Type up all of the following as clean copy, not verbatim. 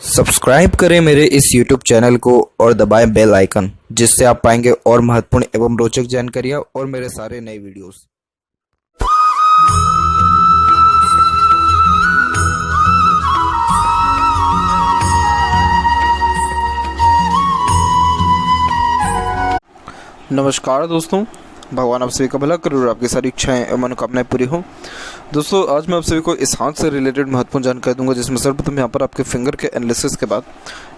Subscribe करें मेरे इस YouTube चैनल को और दबाएं बेल आइकन, जिससे आप पाएंगे और महत्वपूर्ण एवं रोचक जानकारियाँ और मेरे सारे नए वीडियोस। नमस्कार दोस्तों, भगवान आप सभी का भला करे और आपकी सारी इच्छाएं एवं मनोकामनाएं पूरी हों। दोस्तों, आज मैं आप सभी को इस हाथ से रिलेटेड महत्वपूर्ण जानकारी दूंगा, जिसमें सर्वप्रथम यहाँ पर आपके फिंगर के एनालिसिस के बाद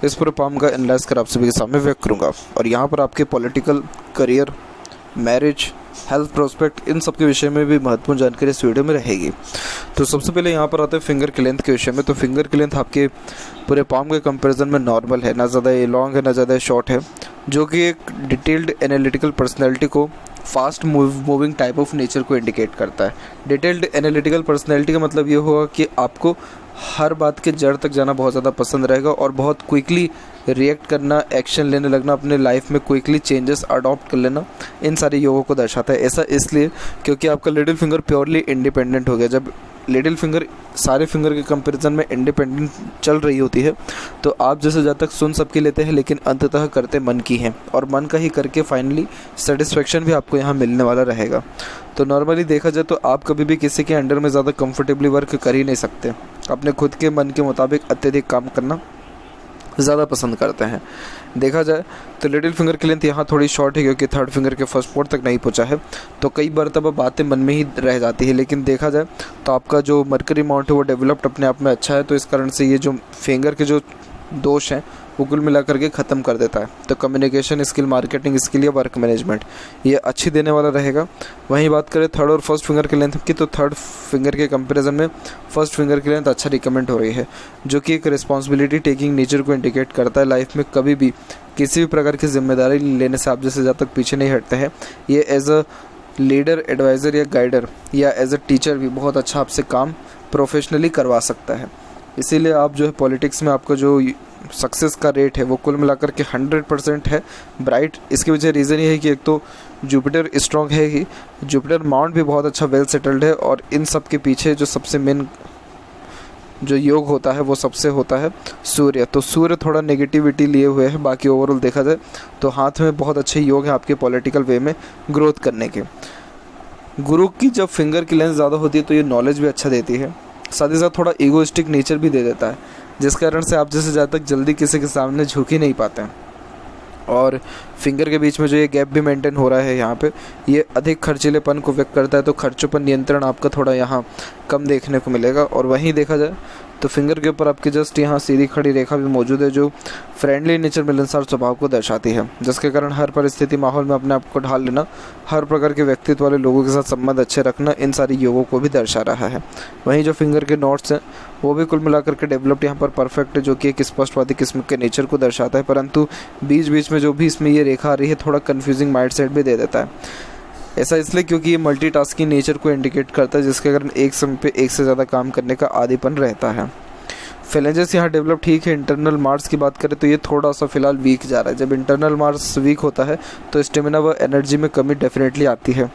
इस पूरे पाम का एनालाइज कर आप सभी के सामने व्यक्त करूंगा। और यहाँ पर आपके political, career, marriage, health prospect, इन सब के विषय में भी महत्वपूर्ण जानकारी इस वीडियो में रहेगी। तो सबसे पहले यहाँ पर आते हैं फिंगर की लेंथ के विषय में। तो फिंगर की लेंथ आपके पूरे पाम के कंपैरिजन में नॉर्मल है, ना ज़्यादा ये लॉन्ग है ना ज़्यादा शॉर्ट है, जो कि एक डिटेल्ड एनालिटिकल पर्सनैलिटी को, fast moving type of nature को इंडिकेट करता है। डिटेल्ड एनालिटिकल पर्सनैलिटी का मतलब ये होगा कि आपको हर बात के जड़ तक जाना बहुत ज़्यादा पसंद रहेगा और बहुत क्विकली रिएक्ट करना, एक्शन लेने लगना, अपने लाइफ में क्विकली चेंजेस अडॉप्ट कर लेना, इन सारे योगों को दर्शाता है। ऐसा इसलिए क्योंकि आपका लिटिल फिंगर प्योरली इंडिपेंडेंट हो गया। जब लिटिल फिंगर सारे फिंगर के कंपैरिजन में इंडिपेंडेंट चल रही होती है, तो आप जैसे ज़्यादा तक सुन सबकी लेते हैं, लेकिन अंततः करते मन की हैं, और मन का ही करके फाइनली सेटिस्फेक्शन भी आपको यहाँ मिलने वाला रहेगा। तो नॉर्मली देखा जाए तो आप कभी भी किसी के अंडर में ज़्यादा कंफर्टेबली वर्क कर ही नहीं सकते। अपने खुद के मन के मुताबिक अत्यधिक काम करना ज़्यादा पसंद करते हैं। देखा जाए तो लिटिल फिंगर की लेंथ यहाँ थोड़ी शॉर्ट है, क्योंकि थर्ड फिंगर के फर्स्ट पोर्ट तक नहीं पहुँचा है, तो कई बार तब बातें मन में ही रह जाती है। लेकिन देखा जाए तो आपका जो मर्करी माउंट है वो डेवलप्ड अपने आप में अच्छा है, तो इस कारण से ये जो फिंगर के जो दोष हैं वो कुल मिला करके ख़त्म कर देता है। तो कम्युनिकेशन स्किल, मार्केटिंग स्किल या वर्क मैनेजमेंट ये अच्छी देने वाला रहेगा। वहीं बात करें थर्ड और फर्स्ट फिंगर की लेंथ की, तो थर्ड फिंगर के कंपैरिजन में फर्स्ट फिंगर की लेंथ अच्छा रिकमेंड हो रही है, जो कि एक रिस्पॉन्सिबिलिटी टेकिंग नेचर को इंडिकेट करता है। लाइफ में कभी भी किसी भी प्रकार की जिम्मेदारी लेने से आप जैसे ज़्यादा तक पीछे नहीं हटते हैं। ये एज अ लीडर, एडवाइज़र या गाइडर या एज अ टीचर भी बहुत अच्छा आपसे काम प्रोफेशनली करवा सकता है। इसीलिए आप जो है पॉलिटिक्स में आपका जो सक्सेस का रेट है वो कुल मिलाकर के 100% है, ब्राइट। इसके वजह रीज़न ये है कि एक तो जुपिटर स्ट्रॉन्ग है ही, जुपिटर माउंट भी बहुत अच्छा वेल सेटल्ड है, और इन सब के पीछे जो सबसे मेन जो योग होता है वो सबसे होता है सूर्य। तो सूर्य थोड़ा नेगेटिविटी लिए हुए है, बाकी ओवरऑल देखा जाए तो हाथ में बहुत अच्छे योग हैं आपके पॉलिटिकल वे में ग्रोथ करने के। गुरु की जब फिंगर की लेंथ ज़्यादा होती है तो ये नॉलेज भी अच्छा देती है, साथ ही साथ थोड़ा ईगोइस्टिक नेचर भी दे देता है, जिस कारण से आप जैसे ज़्यादा तक जल्दी किसी के सामने झुक ही नहीं पाते हैं। और फिंगर के बीच में जो ये गैप भी मेंटेन हो रहा है यहाँ पे, ये अधिक खर्चीलेपन को व्यक्त करता है, तो खर्चों पर नियंत्रण आपका थोड़ा यहाँ कम देखने को मिलेगा। और वहीं देखा जाए तो फिंगर के ऊपर आपकी जस्ट यहाँ सीधी खड़ी रेखा भी मौजूद है, जो फ्रेंडली नेचर, मिलनसार स्वभाव को दर्शाती है, जिसके कारण हर परिस्थिति माहौल में अपने आप को ढाल लेना, हर प्रकार के व्यक्तित्व वाले लोगों के साथ संबंध अच्छे रखना, इन सारी योगों को भी दर्शा रहा है। वहीं जो फिंगर के नोट्स हैं वो भी कुल मिलाकर के डेवलप्ड यहाँ पर परफेक्ट है, जो कि एक स्पष्टवादी किस्म के नेचर को दर्शाता है, परंतु बीच बीच में जो भी इसमें ये रेखा आ रही है थोड़ा कन्फ्यूजिंग माइंडसेट भी दे देता है। ऐसा इसलिए क्योंकि ये मल्टीटास्किंग नेचर को इंडिकेट करता है, जिसके कारण एक समय पे एक से ज़्यादा काम करने का आदीपन रहता है। फेलेंजेस यहाँ डेवलप ठीक है। इंटरनल मार्स की बात करें तो ये थोड़ा सा फिलहाल वीक जा रहा है। जब इंटरनल मार्स वीक होता है तो स्टेमिना व एनर्जी में कमी डेफिनेटली आती है।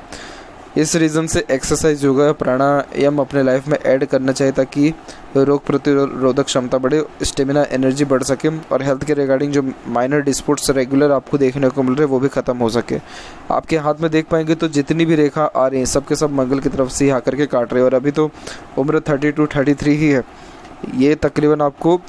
इस रीज़न से एक्सरसाइज, योगा, प्राणायाम अपने लाइफ में ऐड करना चाहिए, ताकि रोग प्रतिरोधक क्षमता बढ़े, स्टेमिना, एनर्जी बढ़ सके, और हेल्थ के रिगार्डिंग जो माइनर डिस्प्यूट्स रेगुलर आपको देखने को मिल रहे हैं वो भी ख़त्म हो सके। आपके हाथ में देख पाएंगे तो जितनी भी रेखा आ रही हैं सब के सब मंगल की तरफ से ही आकर के काट रहे हैं, और अभी तो उम्र 32-33 ही है, ये तकरीबन आपको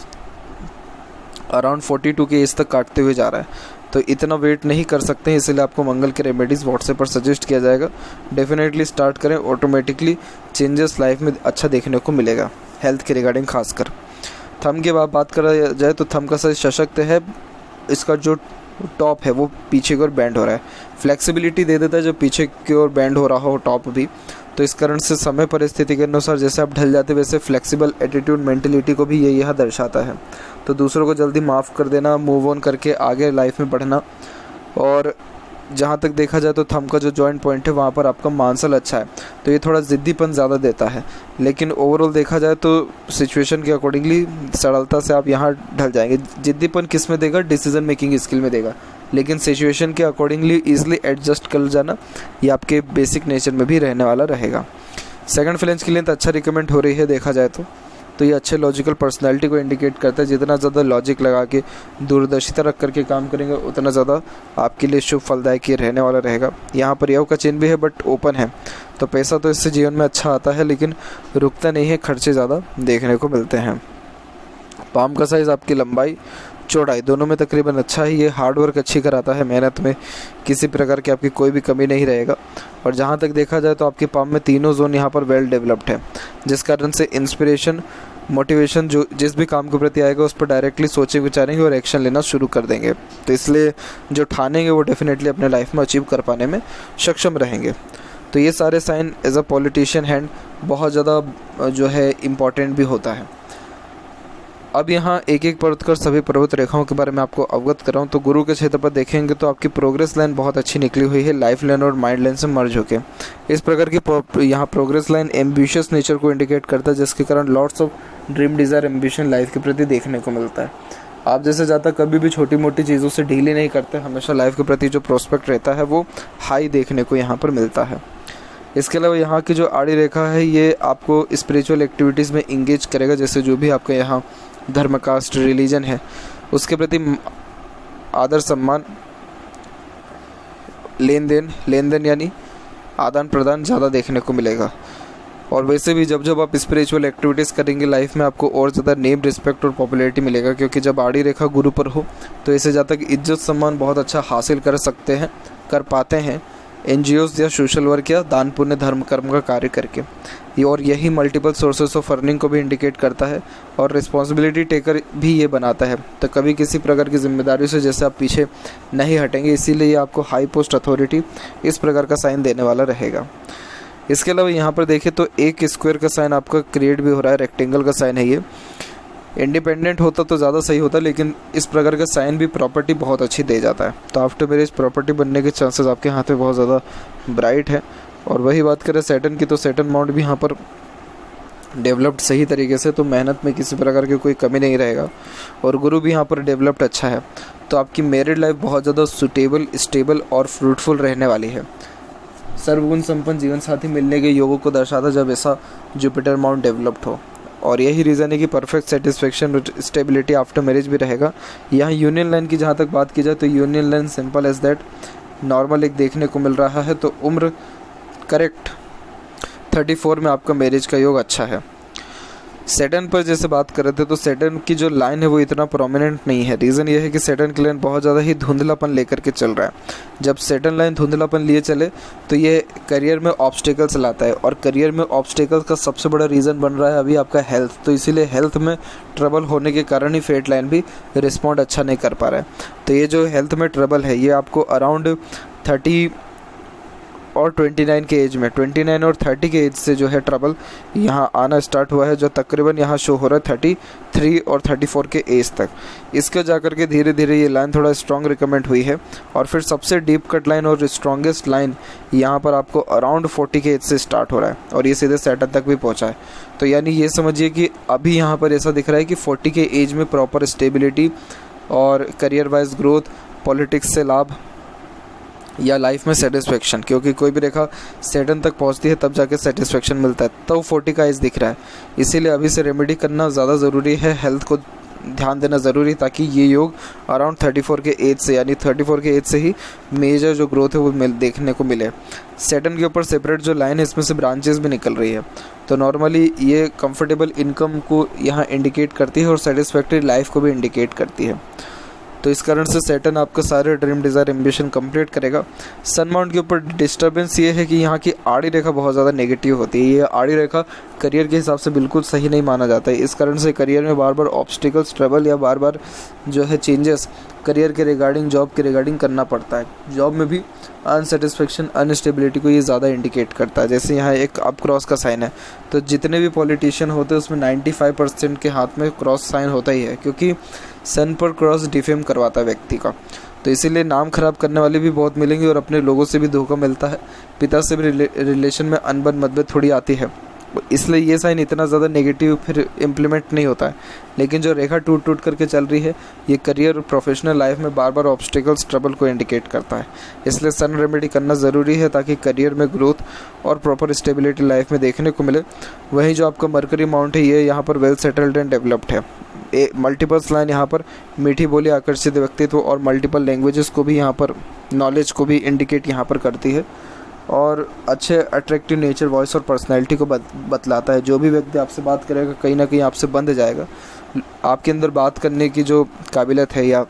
अराउंड 42 के एज तक काटते हुए जा रहा है। तो इतना वेट नहीं कर सकते हैं, इसलिए आपको मंगल के रेमेडीज़ व्हाट्सएप पर सजेस्ट किया जाएगा। डेफिनेटली स्टार्ट करें, ऑटोमेटिकली चेंजेस लाइफ में अच्छा देखने को मिलेगा, हेल्थ के रिगार्डिंग खासकर। थंब की बात करा जाए तो थंब का साइज सशक्त है, इसका जो टॉप है वो पीछे की ओर बैंड हो रहा है, फ्लेक्सिबिलिटी दे देता है जब पीछे की ओर बैंड हो रहा हो टॉप भी। तो इस कारण से समय परिस्थिति के अनुसार जैसे आप ढल जाते वैसे फ्लेक्सिबल एटीट्यूड, मेंटलिटी को भी ये यहाँ दर्शाता है। तो दूसरों को जल्दी माफ़ कर देना, मूव ऑन करके आगे लाइफ में बढ़ना। और जहाँ तक देखा जाए तो थंब का जो जॉइंट पॉइंट है वहाँ पर आपका मांसल अच्छा है, तो ये थोड़ा ज़िद्दीपन ज़्यादा देता है। लेकिन ओवरऑल देखा जाए तो सिचुएशन के अकॉर्डिंगली सरलता से आप यहाँ ढल जाएंगे। ज़िद्दीपन किस में देगा? डिसीजन मेकिंग स्किल में देगा, लेकिन सिचुएशन के अकॉर्डिंगली ईजिली एडजस्ट कर जाना ये आपके बेसिक नेचर में भी रहने वाला रहेगा। सेकंड फ्लेंज की लेंथ अच्छा रिकमेंड हो रही है देखा जाए तो। तो ये अच्छे लॉजिकल पर्सनैलिटी को इंडिकेट करता है। जितना ज़्यादा लॉजिक लगा के दूरदर्शिता रख करके काम करेंगे उतना ज़्यादा आपके लिए शुभ फलदायक ये रहने वाला रहेगा। यहाँ पर यव का चिन्ह भी है बट ओपन है, तो पैसा तो इससे जीवन में अच्छा आता है लेकिन रुकता नहीं है, खर्चे ज़्यादा देखने को मिलते हैं। पाम का साइज़, आपकी लंबाई, चौड़ाई दोनों में तकरीबन अच्छा है। ये हार्डवर्क अच्छी कराता है, मेहनत में किसी प्रकार की आपकी कोई भी कमी नहीं रहेगा। और जहाँ तक देखा जाए तो आपके पाम में तीनों जोन यहाँ पर वेल डेवलप्ड है, जिस कारण से इंस्पिरेशन, मोटिवेशन जो जिस भी काम के प्रति आएगा उस पर डायरेक्टली सोचे विचारेंगे और एक्शन लेना शुरू कर देंगे। तो इसलिए जो ठानेंगे वो डेफिनेटली अपने लाइफ में अचीव कर पाने में सक्षम रहेंगे। तो ये सारे sign as a politician hand बहुत ज़्यादा जो है इम्पॉर्टेंट भी होता है। अब यहाँ एक एक परत कर सभी पर्वत रेखाओं के बारे में आपको अवगत कराऊँ तो गुरु के क्षेत्र पर देखेंगे तो आपकी प्रोग्रेस लाइन बहुत अच्छी निकली हुई है, लाइफ लाइन और माइंड लाइन से मर्ज होके। इस प्रकार की यहाँ प्रोग्रेस लाइन एम्बिशियस नेचर को इंडिकेट करता है, जिसके कारण lots of dream, desire, ambition life के प्रति देखने को मिलता है। आप जैसे ज़्यादा कभी भी छोटी मोटी चीज़ों से डील नहीं करते, हमेशा लाइफ के प्रति जो प्रोस्पेक्ट रहता है वो हाई देखने को यहाँ पर मिलता है। इसके अलावा यहाँ की जो आड़ी रेखा है ये आपको स्पिरिचुअल एक्टिविटीज़ में इंगेज करेगा, जैसे जो भी आपका यहाँ धर्म, कास्ट, रिलीजन है उसके प्रति आदर, सम्मान, लेन देन यानी आदान प्रदान ज़्यादा देखने को मिलेगा। और वैसे भी जब आप स्पिरिचुअल एक्टिविटीज़ करेंगे लाइफ में आपको और ज़्यादा नेम, रिस्पेक्ट और पॉपुलैरिटी मिलेगा, क्योंकि जब आड़ी रेखा गुरु पर हो तो इससे ज़्यादा इज्जत सम्मान बहुत अच्छा हासिल कर पाते हैं NGOs या सोशल वर्क या दान पुण्य धर्म कर्म का कार्य करके। और यही मल्टीपल सोर्सेस ऑफ अर्निंग को भी इंडिकेट करता है और रिस्पॉन्सिबिलिटी टेकर भी ये बनाता है। तो कभी किसी प्रकार की जिम्मेदारी से जैसे आप पीछे नहीं हटेंगे, इसीलिए ये आपको हाई पोस्ट अथॉरिटी इस प्रकार का साइन देने वाला रहेगा। इसके अलावा यहाँ पर देखें तो एक स्क्वायर का साइन आपका क्रिएट भी हो रहा है, रेक्टेंगल का साइन है ये। इंडिपेंडेंट होता तो ज़्यादा सही होता, लेकिन इस प्रकार का साइन भी प्रॉपर्टी बहुत अच्छी दे जाता है। तो आफ्टर मैरिज प्रॉपर्टी बनने के चांसेस आपके हाथ में बहुत ज़्यादा ब्राइट है। और वही बात करें सैटर्न की, तो सैटर्न माउंट भी यहाँ पर डेवलप्ड सही तरीके से, तो मेहनत में किसी प्रकार की कोई कमी नहीं रहेगा। और गुरु भी यहाँ पर डेवलप्ड अच्छा है, तो आपकी मैरिड लाइफ बहुत ज़्यादा सुटेबल, स्टेबल और फ्रूटफुल रहने वाली है। सर्वगुण संपन्न जीवन साथी मिलने के योगों को दर्शाता जब ऐसा जुपिटर माउंट डेवलप्ड हो। और यही रीज़न है कि परफेक्ट सेटिस्फेक्शन और स्टेबिलिटी आफ्टर मैरिज भी रहेगा। यहाँ यूनियन लाइन की जहाँ तक बात की जाए तो union line simple as that normal एक देखने को मिल रहा है। तो उम्र करेक्ट 34 में आपका मैरिज का योग अच्छा है। सैटर्न पर जैसे बात कर रहे थे तो सैटर्न की जो लाइन है वो इतना प्रोमिनेंट नहीं है। रीज़न ये है कि सैटर्न की लाइन बहुत ज़्यादा ही धुंधलापन लेकर के चल रहा है। जब सैटर्न लाइन धुंधलापन लिए चले तो ये करियर में ऑब्स्टिकल्स लाता है, और करियर में ऑब्स्टिकल्स का सबसे बड़ा रीज़न बन रहा है अभी आपका हेल्थ। तो इसीलिए हेल्थ में ट्रबल होने के कारण ही फेट लाइन भी रिस्पॉन्ड अच्छा नहीं कर पा रहा है। तो ये जो हेल्थ में ट्रबल है ये आपको अराउंड 30 और 29 के एज में, 29 और 30 के एज से जो है ट्रबल यहाँ आना स्टार्ट हुआ है, जो तकरीबन यहाँ शो हो रहा है 33 और 34 के एज तक। इसके जाकर के धीरे धीरे ये लाइन थोड़ा स्ट्रॉन्ग रिकमेंड हुई है, और फिर सबसे डीप कट लाइन और स्ट्रॉन्गेस्ट लाइन यहाँ पर आपको अराउंड 40 के एज से स्टार्ट हो रहा है, और ये सीधे सैटर्न तक भी पहुँचा है। तो यानी ये समझिए कि अभी यहाँ पर ऐसा दिख रहा है कि 40 के एज में प्रॉपर स्टेबिलिटी और करियर वाइज ग्रोथ, पॉलिटिक्स से लाभ या लाइफ में सेटिस्फेक्शन, क्योंकि कोई भी रेखा सैटर्न तक पहुंचती है तब जाके सेटिस्फेक्शन मिलता है। तो 40 का एज दिख रहा है, इसीलिए अभी से रेमेडी करना ज़्यादा ज़रूरी है, हेल्थ को ध्यान देना ज़रूरी है, ताकि ये योग अराउंड 34 के एज से, यानी 34 के एज से ही मेजर जो ग्रोथ है वो देखने को मिले। सैटर्न के ऊपर सेपरेट जो लाइन है इसमें से ब्रांचेस भी निकल रही है, तो नॉर्मली ये कंफर्टेबल इनकम को यहाँ इंडिकेट करती है और सेटिस्फैक्टरी लाइफ को भी इंडिकेट करती है। तो इस कारण से सैटर्न आपका सारे ड्रीम, डिज़ायर, एम्बिशन कंप्लीट करेगा। सन माउंट के ऊपर डिस्टर्बेंस ये है कि यहाँ की आड़ी रेखा बहुत ज़्यादा नेगेटिव होती है। ये आड़ी रेखा करियर के हिसाब से बिल्कुल सही नहीं माना जाता है। इस कारण से करियर में बार बार ऑब्स्टिकल्स, ट्रबल या बार बार जो है चेंजेस करियर के रिगार्डिंग, जॉब के रिगार्डिंग करना पड़ता है। जॉब में भी अनसेटिस्फेक्शन, अनस्टेबिलिटी को ये ज़्यादा इंडिकेट करता है। जैसे यहाँ एक अप क्रॉस का साइन है, तो जितने भी पॉलिटिशियन होते हैं उसमें 95% के हाथ में क्रॉस साइन होता ही है, क्योंकि सन पर क्रॉस डिफेम करवाता है व्यक्ति का। तो इसीलिए नाम खराब करने वाले भी बहुत मिलेंगे और अपने लोगों से भी धोखा मिलता है। पिता से भी रिलेशन में अनबन, मतभेद थोड़ी आती है। इसलिए ये साइन इतना ज़्यादा नेगेटिव फिर इम्प्लीमेंट नहीं होता है। लेकिन जो रेखा टूट टूट करके चल रही है, ये करियर और प्रोफेशनल लाइफ में बार बार ऑब्स्टिकल्स, ट्रबल को इंडिकेट करता है। इसलिए सन रेमेडी करना ज़रूरी है ताकि करियर में ग्रोथ और प्रॉपर स्टेबिलिटी लाइफ में देखने को मिले। वहीं जो आपका मरकरी माउंट है, ये यहाँ पर वेल सेटल्ड एंड डेवलप्ड है। मल्टीपल्स लाइन यहाँ पर मीठी बोली, आकर्षित व्यक्तित्व और मल्टीपल लैंग्वेजेस को भी यहाँ पर, नॉलेज को भी इंडिकेट यहाँ पर करती है। और अच्छे अट्रैक्टिव नेचर, वॉइस और पर्सनैलिटी को बतलाता है। जो भी व्यक्ति आपसे बात करेगा कहीं ना कहीं आपसे बंध जाएगा। आपके अंदर बात करने की जो काबिलियत है या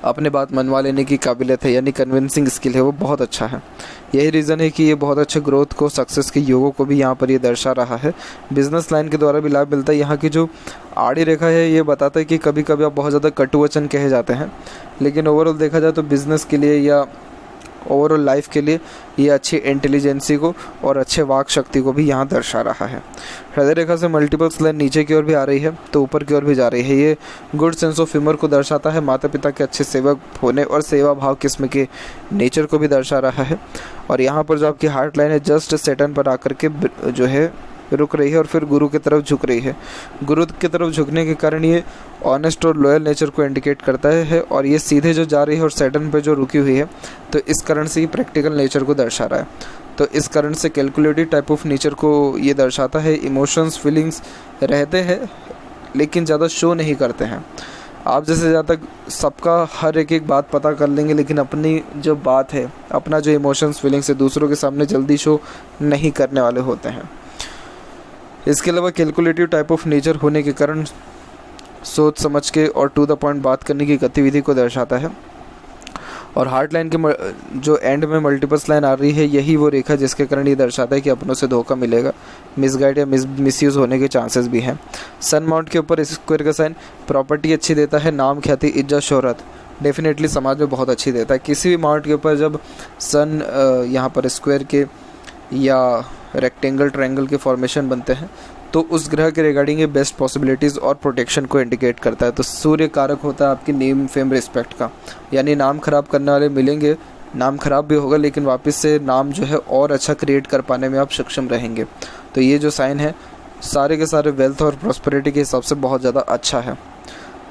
अपने बात मनवा लेने की काबिलियत है, यानी कन्विंसिंग स्किल है, वो बहुत अच्छा है। यही रीज़न है कि ये बहुत अच्छे ग्रोथ को, सक्सेस के योगों को भी यहाँ पर ये दर्शा रहा है। बिजनेस लाइन के द्वारा भी लाभ मिलता है। यहाँ की जो आड़ी रेखा है, ये बताता है कि कभी कभी आप बहुत ज़्यादा कटु वचन कहे जाते हैं, लेकिन ओवरऑल देखा जाए तो बिज़नेस के लिए या ओवरऑल लाइफ के लिए ये अच्छी इंटेलिजेंसी को और अच्छे वाक शक्ति को भी यहाँ दर्शा रहा है। हृदय रेखा से मल्टीपल्स लाइन नीचे की ओर भी आ रही है तो ऊपर की ओर भी जा रही है। ये गुड सेंस ऑफ ह्यूमर को दर्शाता है, माता पिता के अच्छे सेवक होने और सेवा भाव किस्म के नेचर को भी दर्शा रहा है। और यहाँ पर जो आपकी हार्ट लाइन है, जस्ट सेटन पर आकर के जो है रुक रही है और फिर गुरु की तरफ झुक रही है। गुरु की तरफ झुकने के कारण ये ऑनेस्ट और लॉयल नेचर को इंडिकेट करता है। और ये सीधे जो जा रही है और सेटन पे जो रुकी हुई है, तो इस कारण से ये प्रैक्टिकल नेचर को दर्शा रहा है। तो इस कारण से कैलकुलेटिव टाइप ऑफ नेचर को ये दर्शाता है। इमोशंस, फीलिंग्स रहते हैं लेकिन ज़्यादा शो नहीं करते हैं। आप जैसे ज़्यादा तक सबका हर एक बात पता कर लेंगे, लेकिन अपनी जो बात है, अपना जो इमोशंस, फीलिंग्स है, दूसरों के सामने जल्दी शो नहीं करने वाले होते हैं। इसके अलावा कैलकुलेटिव टाइप ऑफ नेचर होने के कारण सोच समझ के और टू द पॉइंट बात करने की गतिविधि को दर्शाता है। और हार्ट लाइन के जो एंड में मल्टीपल्स लाइन आ रही है, यही वो रेखा जिसके कारण ये दर्शाता है कि अपनों से धोखा मिलेगा, मिसगाइड या मिसयूज़ होने के चांसेस भी हैं। सन माउंट के ऊपर स्क्वायर का साइन प्रॉपर्टी अच्छी देता है, नाम, ख्याति, इज्जत, शोहरत डेफिनेटली समाज में बहुत अच्छी देता है। किसी भी माउंट के ऊपर जब सन यहाँ पर स्क्वायर के या रेक्टेंगल, ट्रायंगल के फॉर्मेशन बनते हैं, तो उस ग्रह के रिगार्डिंग ये बेस्ट पॉसिबिलिटीज़ और प्रोटेक्शन को इंडिकेट करता है। तो सूर्य कारक होता है आपकी नेम, फेम, रिस्पेक्ट का, यानी नाम खराब करने वाले मिलेंगे, नाम खराब भी होगा लेकिन वापस से नाम जो है और अच्छा क्रिएट कर पाने में आप सक्षम रहेंगे। तो ये जो साइन है सारे के सारे वेल्थ और प्रॉस्पेरिटी के हिसाब से बहुत ज़्यादा अच्छा है।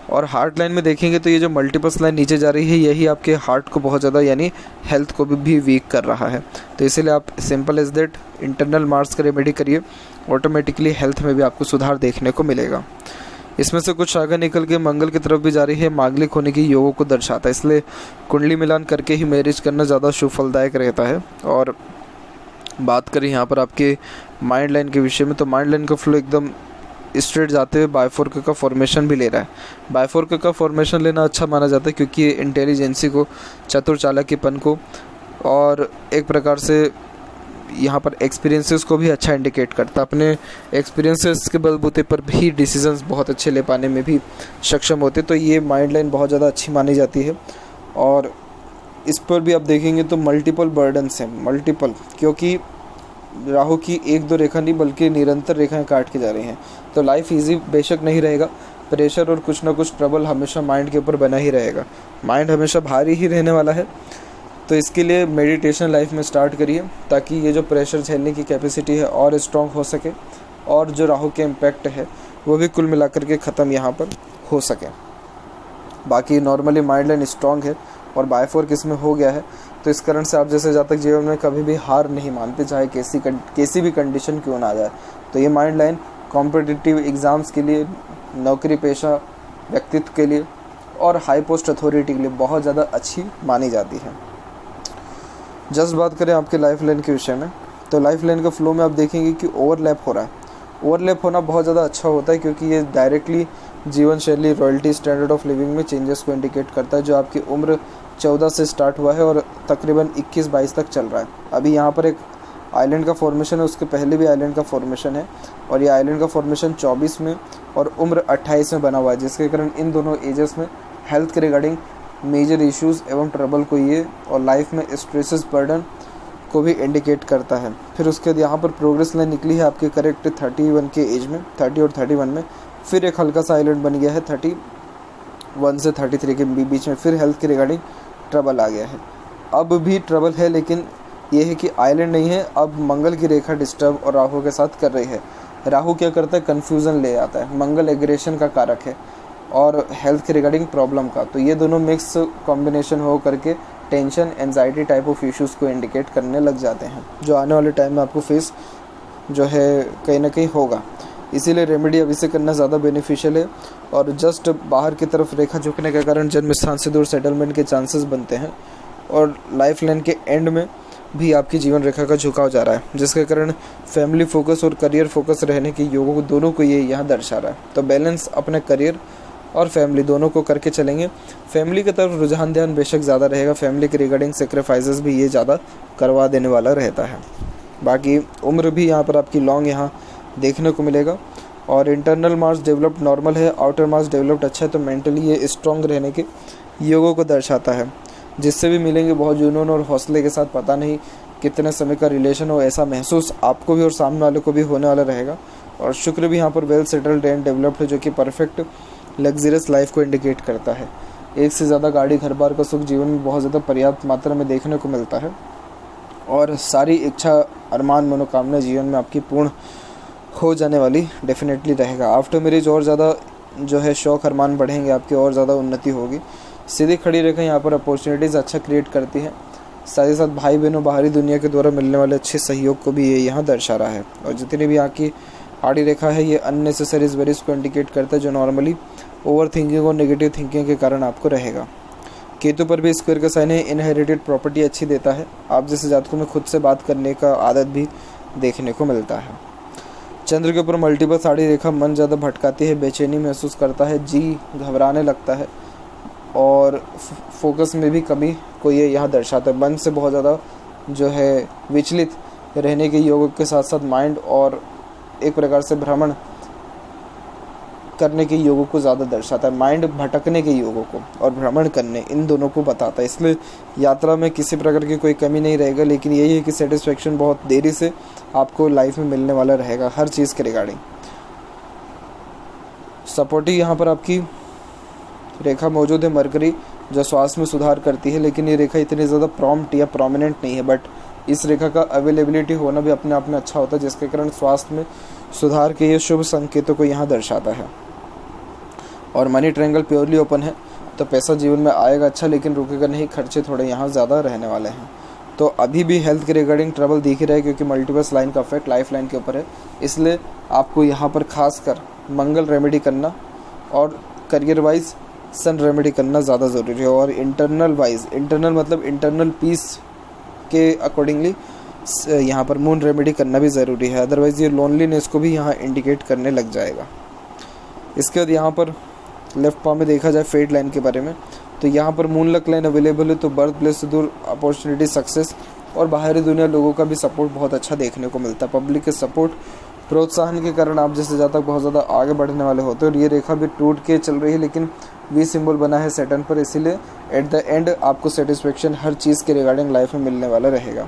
और हार्ट लाइन में देखेंगे तो ये जो मल्टीपल्स लाइन नीचे जा रही है, यही आपके हार्ट को बहुत ज़्यादा, यानी हेल्थ को भी वीक कर रहा है। तो इसीलिए आप simple as that internal mars का रेमेडी करिए, ऑटोमेटिकली हेल्थ में भी आपको सुधार देखने को मिलेगा। इसमें से कुछ शाखा निकल के मंगल की तरफ भी जा रही है, मांगलिक होने की योगों को दर्शाता है। इसलिए कुंडली मिलान करके ही मैरिज करना ज़्यादा शुभ फलदायक रहता है। और बात करें यहाँ पर आपके माइंड लाइन के विषय में, तो माइंड लाइन का फ्लो एकदम स्ट्रेट जाते हुए बायफोर्क का फॉर्मेशन भी ले रहा है। बायफोर्क का फॉर्मेशन लेना अच्छा माना जाता है क्योंकि ये इंटेलिजेंसी को, चतुर चालाकीपन को और एक प्रकार से यहाँ पर एक्सपीरियंसेस को भी अच्छा इंडिकेट करता है। अपने एक्सपीरियंसेस के बलबूते पर भी डिसीजंस बहुत अच्छे ले पाने में भी सक्षम होते, तो ये माइंड लाइन बहुत ज़्यादा अच्छी मानी जाती है। और इस पर भी आप देखेंगे तो मल्टीपल बर्डन्स हैं, मल्टीपल, क्योंकि राहु की एक दो रेखा नहीं बल्कि निरंतर रेखाएं काट के जा रही हैं। तो लाइफ इजी बेशक नहीं रहेगा, प्रेशर और कुछ ना कुछ ट्रबल हमेशा माइंड के ऊपर बना ही रहेगा, माइंड हमेशा भारी ही रहने वाला है। तो इसके लिए मेडिटेशन लाइफ में स्टार्ट करिए ताकि ये जो प्रेशर झेलने की कैपेसिटी है और स्ट्रॉन्ग हो सके, और जो राहु के इम्पैक्ट है वो भी कुल मिलाकर के ख़त्म यहाँ पर हो सके। बाकी नॉर्मली माइंड लाइन स्ट्रॉन्ग है और बायफोर्क इसमें हो गया है, तो इस कारण से आप जैसे जब तक जीवन में कभी भी हार नहीं मानते, चाहे कैसी भी कंडीशन क्यों ना आ जाए। तो ये माइंड लाइन कॉम्पिटिटिव एग्ज़ाम्स के लिए, नौकरी पेशा व्यक्तित्व के लिए और हाई पोस्ट अथॉरिटी के लिए बहुत ज़्यादा अच्छी मानी जाती है। जस्ट बात करें आपके लाइफ लाइन के विषय में, तो लाइफ लाइन का फ्लो में आप देखेंगे कि ओवरलैप हो रहा है। ओवरलैप होना बहुत ज़्यादा अच्छा होता है क्योंकि ये डायरेक्टली जीवन शैली, रॉयल्टी, स्टैंडर्ड ऑफ लिविंग में चेंजेस को इंडिकेट करता है, जो आपकी उम्र 14 से स्टार्ट हुआ है और तकरीबन 21-22 तक चल रहा है। अभी यहाँ पर एक आइलैंड का फॉर्मेशन है, उसके पहले भी आइलैंड का फॉर्मेशन है, और ये आइलैंड का फॉर्मेशन 24 में और उम्र 28 में बना हुआ है, जिसके कारण इन दोनों एजेस में हेल्थ के रिगार्डिंग मेजर इश्यूज़ एवं ट्रबल को ये और लाइफ में स्ट्रेसेस, बर्डन को भी इंडिकेट करता है। फिर उसके बाद यहाँ पर प्रोग्रेस लाइन निकली है आपके करेक्ट 31 के एज में, 30 और 31 में। फिर एक हल्का सा आइलैंड बन गया है 31 से 33 के बीच में, फिर हेल्थ के रिगार्डिंग ट्रबल आ गया है। अब भी ट्रबल है लेकिन ये है कि आइलैंड नहीं है, अब मंगल की रेखा डिस्टर्ब और राहु के साथ कर रही है। राहु क्या करता है, कन्फ्यूज़न ले आता है, मंगल एग्रेशन का कारक है और हेल्थ के रिगार्डिंग प्रॉब्लम का। तो ये दोनों मिक्स कॉम्बिनेशन हो करके tension, anxiety type of issues को इंडिकेट करने लग जाते हैं, जो आने वाले टाइम में आपको फेस जो है कहीं ना कहीं होगा। इसीलिए रेमेडी अभी से करना ज़्यादा बेनिफिशियल है। और जस्ट बाहर की तरफ रेखा झुकने के कारण जन्म स्थान से दूर सेटलमेंट के चांसेस बनते हैं और लाइफ लाइन के एंड में भी आपकी जीवन रेखा का झुकाव जा रहा है, जिसके कारण फैमिली फोकस और करियर फोकस रहने के योगों को दोनों को ये यहाँ दर्शा रहा है। तो बैलेंस अपने करियर और फैमिली दोनों को करके चलेंगे। फैमिली की तरफ रुझान ध्यान बेशक ज़्यादा रहेगा, फैमिली के रिगार्डिंग सेक्रीफाइसेस भी ये ज़्यादा करवा देने वाला रहता है। बाकी उम्र भी यहाँ पर आपकी लॉन्ग यहाँ देखने को मिलेगा और इंटरनल मार्क्स डेवलप्ड नॉर्मल है, आउटर मार्क्स डेवलप्ड अच्छा है। तो मेंटली ये स्ट्रॉन्ग रहने के योगों को दर्शाता है। जिससे भी मिलेंगे बहुत जुनून और हौसले के साथ, पता नहीं कितने समय का रिलेशन हो, ऐसा महसूस आपको भी और सामने वाले को भी होने वाला रहेगा। और शुक्र भी यहाँ पर वेल सेटल्ड एंड डेवलप्ड है, जो कि परफेक्ट लग्जरियस लाइफ को इंडिकेट करता है। एक से ज़्यादा गाड़ी, घर बार का सुख जीवन में बहुत ज़्यादा पर्याप्त मात्रा में देखने को मिलता है और सारी इच्छा, अरमान, मनोकामना जीवन में आपकी पूर्ण हो जाने वाली डेफिनेटली रहेगा। आफ्टर मैरिज और ज़्यादा जो है शौक अरमान बढ़ेंगे आपकी, और ज़्यादा उन्नति होगी। सीधी खड़ी रेखा यहाँ पर अपॉर्चुनिटीज़ अच्छा क्रिएट करती है। साथ ही साथ भाई बहनों, बाहरी दुनिया के द्वारा मिलने वाले अच्छे सहयोग को भी ये यहाँ दर्शा रहा है। और जितनी भी यहाँ की आड़ी रेखा है, ये अननेसेसरीज वेरीज को इंडिकेट करता है, जो नॉर्मली ओवर थिंकिंग और नेगेटिव थिंकिंग के कारण आपको रहेगा। केतु पर भी स्क्वायर का साइन है, इनहेरिटेड प्रॉपर्टी अच्छी देता है। आप जैसे जातकों में खुद से बात करने का आदत भी देखने को मिलता है। चंद्र के ऊपर मल्टीपल आड़ी रेखा मन ज़्यादा भटकाती है, बेचैनी महसूस करता है, जी घबराने लगता है और फोकस में भी कमी को ये यहाँ दर्शाता है। मन से बहुत ज़्यादा जो है विचलित रहने के योग के साथ साथ माइंड और एक प्रकार से भ्रमण करने के योगों को ज़्यादा दर्शाता है। माइंड भटकने के योगों को और भ्रमण करने, इन दोनों को बताता है। इसलिए यात्रा में किसी प्रकार की कोई कमी नहीं रहेगा, लेकिन यही है कि सेटिस्फेक्शन बहुत देरी से आपको लाइफ में मिलने वाला रहेगा हर चीज़ के रिगार्डिंग। सपोर्टिव यहाँ पर आपकी रेखा मौजूद है मरकरी, जो स्वास्थ्य में सुधार करती है, लेकिन ये रेखा इतनी ज़्यादा प्रॉम्प्ट या प्रोमिनेंट नहीं है। बट इस रेखा का अवेलेबिलिटी होना भी अपने आप में अच्छा होता है, जिसके कारण स्वास्थ्य में सुधार के ये शुभ संकेतों को यहाँ दर्शाता है। और मनी ट्रायंगल प्योरली ओपन है, तो पैसा जीवन में आएगा अच्छा, लेकिन रुकेगा नहीं, खर्चे थोड़े यहाँ ज़्यादा रहने वाले हैं। तो अभी भी हेल्थ के रिगार्डिंग ट्रबल दिख ही रहा है, क्योंकि मल्टीपल्स लाइन का इफेक्ट लाइफ लाइन के ऊपर है। इसलिए आपको यहाँ पर खासकर मंगल रेमेडी करना और करियर वाइज सन रेमेडी करना ज़्यादा ज़रूरी है। और इंटरनल वाइज, इंटरनल मतलब इंटरनल पीस के अकॉर्डिंगली यहाँ पर मून रेमेडी करना भी ज़रूरी है, अदरवाइज़ ये लोनलीनेस को भी यहाँ इंडिकेट करने लग जाएगा। इसके बाद यहाँ पर लेफ्ट पाव में देखा जाए फेट लाइन के बारे में, तो यहाँ पर मून लक लाइन अवेलेबल है, तो बर्थ प्लेस से दूर अपॉर्चुनिटी, सक्सेस और बाहरी दुनिया लोगों का भी सपोर्ट बहुत अच्छा देखने को मिलता है। पब्लिक के सपोर्ट, प्रोत्साहन के कारण आप जैसे ज़्यादा बहुत ज़्यादा आगे बढ़ने वाले होते हैं। और ये रेखा भी टूट के चल रही है, लेकिन वी सिंबल बना है सैटर्न पर, इसीलिए एट द एंड आपको सेटिस्फेक्शन हर चीज़ के रिगार्डिंग लाइफ में मिलने वाला रहेगा।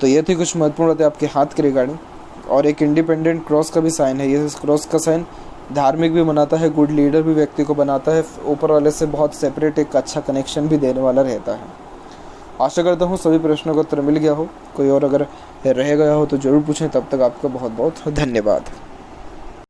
तो ये थी कुछ महत्वपूर्ण बातें आपके हाथ के रिगार्डिंग। और एक इंडिपेंडेंट क्रॉस का भी साइन है, ये क्रॉस का साइन धार्मिक भी बनाता है, गुड लीडर भी व्यक्ति को बनाता है, ऊपर वाले से बहुत सेपरेट एक अच्छा कनेक्शन भी देने वाला रहता है। आशा करता हूँ सभी प्रश्नों का उत्तर मिल गया हो। कोई और अगर रह गया हो तो ज़रूर पूछें। तब तक आपका बहुत बहुत धन्यवाद।